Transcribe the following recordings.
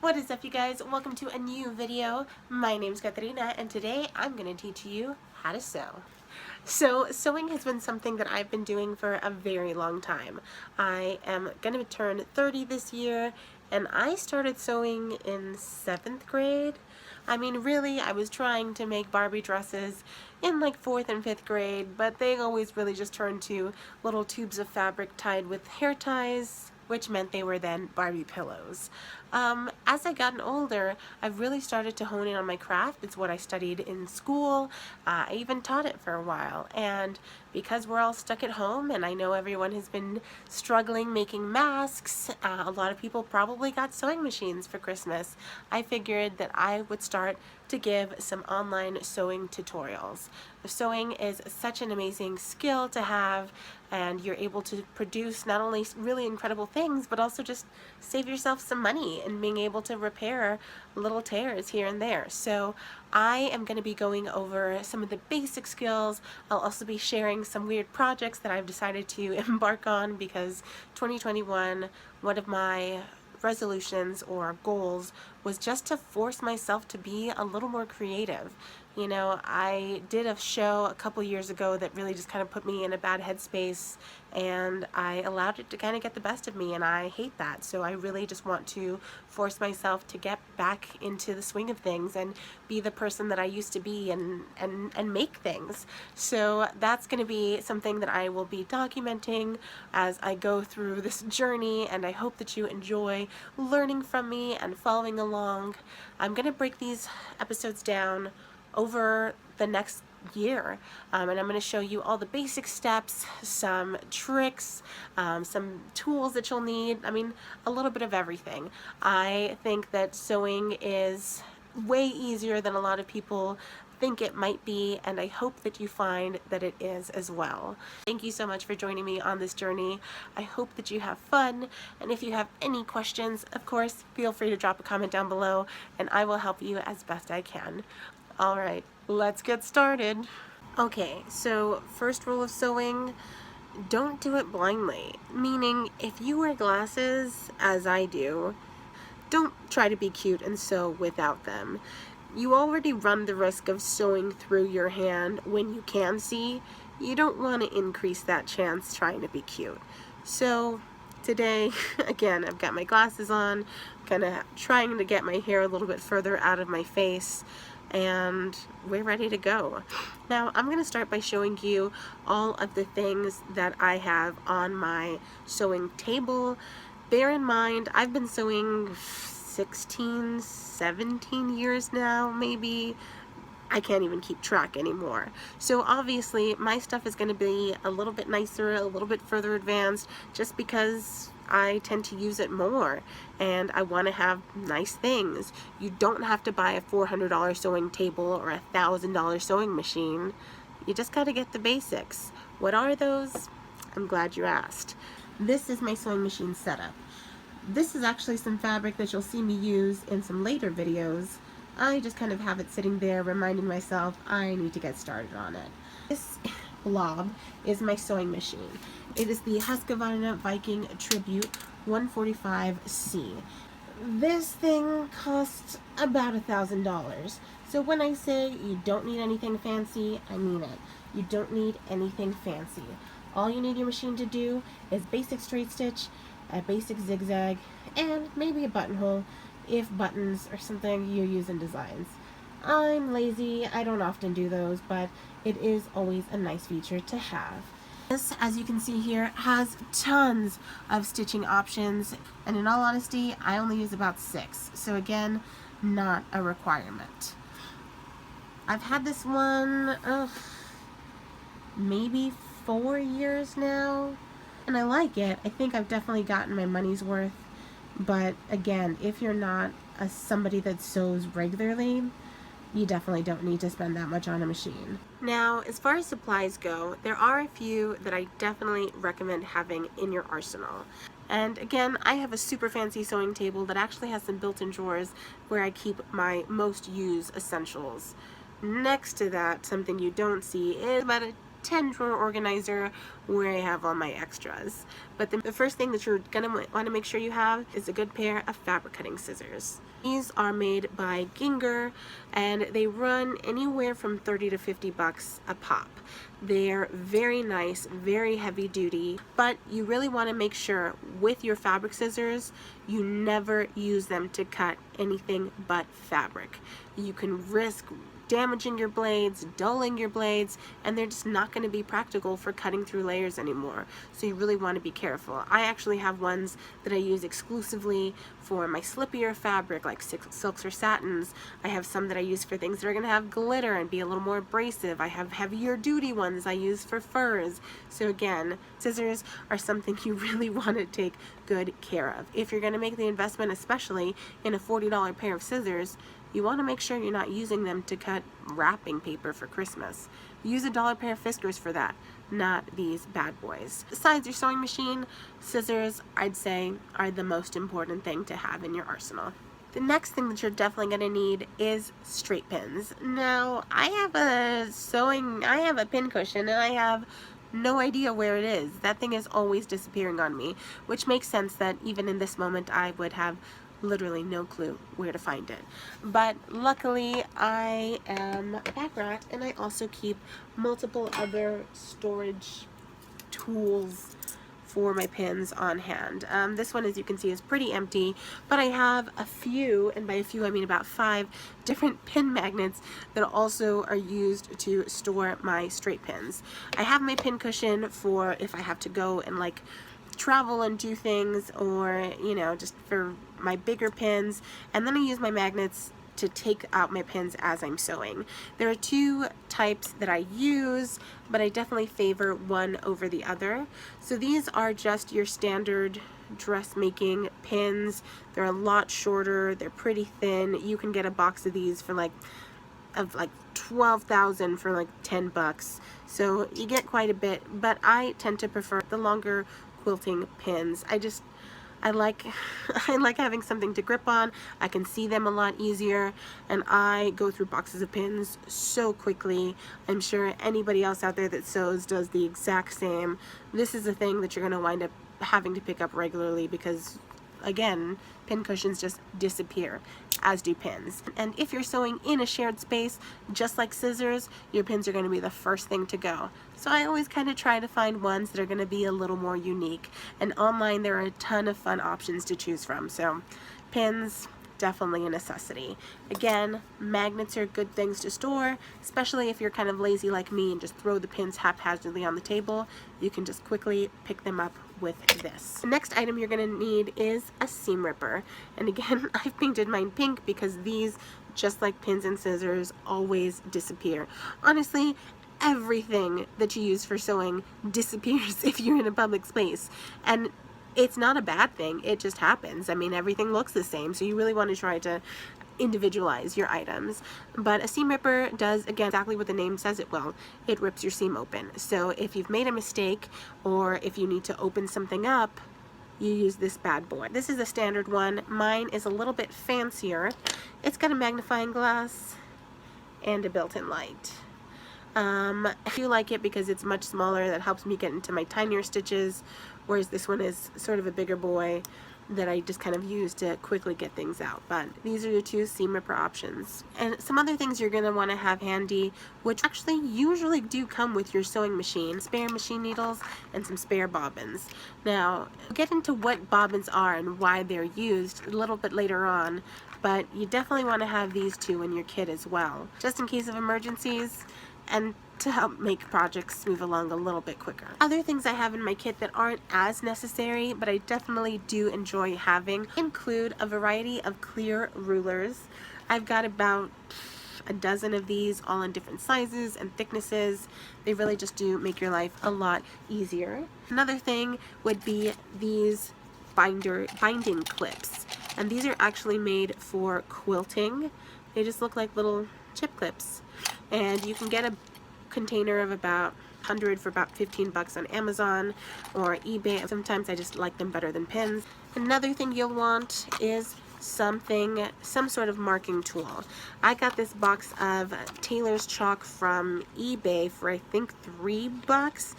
What is up, you guys? Welcome to a new video. My name's Katarina, and today I'm going to teach you how to sew. So sewing has been something that I've been doing for a very long time. I am going to turn 30 this year, and I started sewing in 7th grade. I mean, really, I was trying to make Barbie dresses in like 4th and 5th grade, but they always really just turned to little tubes of fabric tied with hair ties, which meant they were then Barbie pillows. As I gotten older, I've really started to hone in on my craft. It's what I studied in school. I even taught it for a while, and because we're all stuck at home and I know everyone has been struggling making masks, a lot of people probably got sewing machines for Christmas. I figured that I would start to give some online sewing tutorials. Sewing is such an amazing skill to have, and you're able to produce not only really incredible things, but also just save yourself some money and being able to repair little tears here and there. So I am going to be going over some of the basic skills. I'll also be sharing some weird projects that I've decided to embark on because 2021, one of my resolutions or goals was just to force myself to be a little more creative. You know, I did a show a couple years ago that really just kind of put me in a bad headspace, and I allowed it to kind of get the best of me, and I hate that. So I really just want to force myself to get back into the swing of things and be the person that I used to be and make things. So that's going to be something that I will be documenting as I go through this journey, and I hope that you enjoy learning from me and following along. I'm going to break these episodes down over the next year, and I'm going to show you all the basic steps, some tricks, some tools that you'll need. I mean, a little bit of everything. I think that sewing is way easier than a lot of people think it might be, and I hope that you find that it is as well. Thank you so much for joining me on this journey. I hope that you have fun, and if you have any questions, of course, feel free to drop a comment down below, and I will help you as best I can. Alright, let's get started. Okay, so first rule of sewing, don't do it blindly. Meaning, if you wear glasses, as I do, don't try to be cute and sew without them. You already run the risk of sewing through your hand when you can see. You don't want to increase that chance trying to be cute. So today, again, I've got my glasses on, kind of trying to get my hair a little bit further out of my face, and we're ready to go. Now I'm going to start by showing you all of the things that I have on my sewing table. Bear in mind, I've been sewing 16, 17 years now, maybe. I can't even keep track anymore. So obviously my stuff is going to be a little bit nicer, a little bit further advanced, just because I tend to use it more and I want to have nice things. You don't have to buy a $400 sewing table or a $1,000 sewing machine. You just got to get the basics. What are those? I'm glad you asked. This is my sewing machine setup. This is actually some fabric that you'll see me use in some later videos. I just kind of have it sitting there reminding myself I need to get started on it. This blob is my sewing machine. It is the Husqvarna Viking Tribute 145C. This thing costs about $1,000. So when I say you don't need anything fancy, I mean it. You don't need anything fancy. All you need your machine to do is basic straight stitch, a basic zigzag, and maybe a buttonhole if buttons are something you use in designs. I'm lazy, I don't often do those, but it is always a nice feature to have. This, as you can see here, has tons of stitching options, and in all honesty, I only use about 6, so again, not a requirement. I've had this one, maybe 4 years now, and I like it. I think I've definitely gotten my money's worth, but again, if you're not somebody that sews regularly, you definitely don't need to spend that much on a machine. Now, as far as supplies go, there are a few that I definitely recommend having in your arsenal. And again, I have a super fancy sewing table that actually has some built-in drawers where I keep my most used essentials. Next to that, something you don't see is about a 10 drawer organizer where I have all my extras. But the first thing that you're gonna want to make sure you have is a good pair of fabric cutting scissors. These are made by Ginger, and they run anywhere from 30 to 50 bucks a pop. They're very nice, very heavy duty, but you really want to make sure with your fabric scissors you never use them to cut anything but fabric. You can risk damaging your blades, dulling your blades, and they're just not going to be practical for cutting through layers anymore. So you really want to be careful. I actually have ones that I use exclusively for my slippier fabric like silks or satins. I have some that I use for things that are going to have glitter and be a little more abrasive. I have heavier duty ones I use for furs. So again, scissors are something you really want to take good care of. If you're going to make the investment, especially in a $40 pair of scissors, you want to make sure you're not using them to cut wrapping paper for Christmas. Use a $1 pair of Fiskars for that, not these bad boys. Besides your sewing machine, scissors, I'd say, are the most important thing to have in your arsenal. The next thing that you're definitely going to need is straight pins. Now, I have a pin cushion, and I have no idea where it is. That thing is always disappearing on me, which makes sense that even in this moment I would have literally no clue where to find it. But luckily I am a pack rat, and I also keep multiple other storage tools for my pins on hand. This one, as you can see, is pretty empty, but I have a few, and by a few I mean about 5 different pin magnets that also are used to store my straight pins. I have my pin cushion for if I have to go and like travel and do things, or you know, just for my bigger pins, and then I use my magnets to take out my pins as I'm sewing. There are 2 types that I use, but I definitely favor one over the other. So these are just your standard dressmaking pins. They're a lot shorter, they're pretty thin. You can get a box of these for like 12,000 for like 10 bucks. So you get quite a bit, but I tend to prefer the longer quilting pins. I like I like having something to grip on. I can see them a lot easier, and I go through boxes of pins so quickly. I'm sure anybody else out there that sews does the exact same. This is a thing that you're going to wind up having to pick up regularly because, again, pin cushions just disappear, as do pins. And if you're sewing in a shared space, just like scissors, your pins are going to be the first thing to go. So I always kind of try to find ones that are going to be a little more unique. And online there are a ton of fun options to choose from. So pins, definitely a necessity. Again, magnets are good things to store, especially if you're kind of lazy like me and just throw the pins haphazardly on the table. You can just quickly pick them up with this. The next item you're going to need is a seam ripper. And again, I've painted mine pink because these, just like pins and scissors, always disappear. Honestly, everything that you use for sewing disappears if you're in a public space. And it's not a bad thing, it just happens. I mean, everything looks the same, so you really want to try to individualize your items. But a seam ripper does, again, exactly what the name says it will. It rips your seam open. So if you've made a mistake, or if you need to open something up, you use this bad boy. This is a standard one. Mine is a little bit fancier. It's got a magnifying glass and a built-in light. I do like it because it's much smaller. That helps me get into my tinier stitches, whereas this one is sort of a bigger boy that I just kind of use to quickly get things out. But these are your 2 seam ripper options. And some other things you're going to want to have handy, which actually usually do come with your sewing machine: spare machine needles and some spare bobbins. Now, we'll get into what bobbins are and why they're used a little bit later on, but you definitely want to have these 2 in your kit as well, just in case of emergencies, and to help make projects move along a little bit quicker. Other things I have in my kit that aren't as necessary, but I definitely do enjoy having, include a variety of clear rulers. I've got about a dozen of these, all in different sizes and thicknesses. They really just do make your life a lot easier. Another thing would be these binding clips, and these are actually made for quilting. They just look like little chip clips, and you can get a container of about 100 for about 15 bucks on Amazon or eBay. Sometimes I just like them better than pins. Another thing you'll want is some sort of marking tool. I got this box of Taylor's chalk from eBay for I think $3,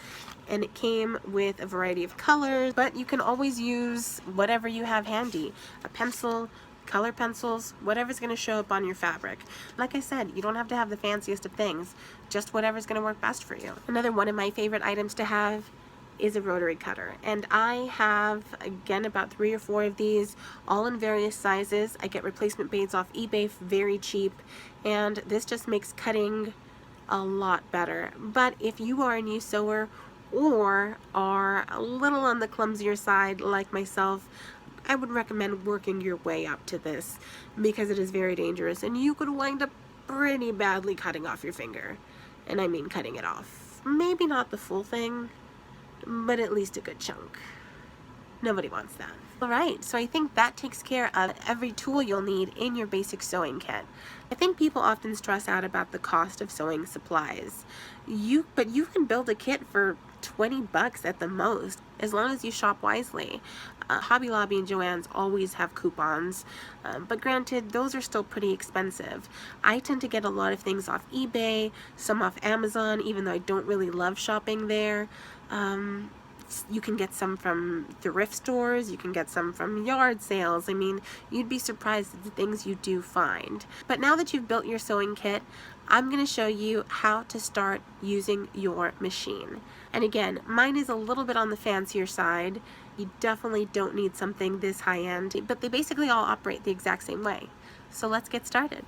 and it came with a variety of colors, but you can always use whatever you have handy. A pencil, color pencils, whatever's going to show up on your fabric. Like I said, you don't have to have the fanciest of things, just whatever's going to work best for you. Another one of my favorite items to have is a rotary cutter, and I have, again, about 3 or 4 of these, all in various sizes. I get replacement beads off eBay very cheap, and this just makes cutting a lot better. But if you are a new sewer or are a little on the clumsier side like myself, I would recommend working your way up to this, because it is very dangerous and you could wind up pretty badly cutting off your finger. And I mean cutting it off. Maybe not the full thing, but at least a good chunk. Nobody wants that. Alright, so I think that takes care of every tool you'll need in your basic sewing kit. I think people often stress out about the cost of sewing supplies. But you can build a kit for $20 at the most, as long as you shop wisely. Hobby Lobby and Joann's always have coupons, but granted, those are still pretty expensive. I tend to get a lot of things off eBay, some off Amazon, even though I don't really love shopping there. You can get some from thrift stores, you can get some from yard sales. I mean, you'd be surprised at the things you do find. But now that you've built your sewing kit, I'm going to show you how to start using your machine. And again, mine is a little bit on the fancier side. You definitely don't need something this high-end, but they basically all operate the exact same way. So let's get started.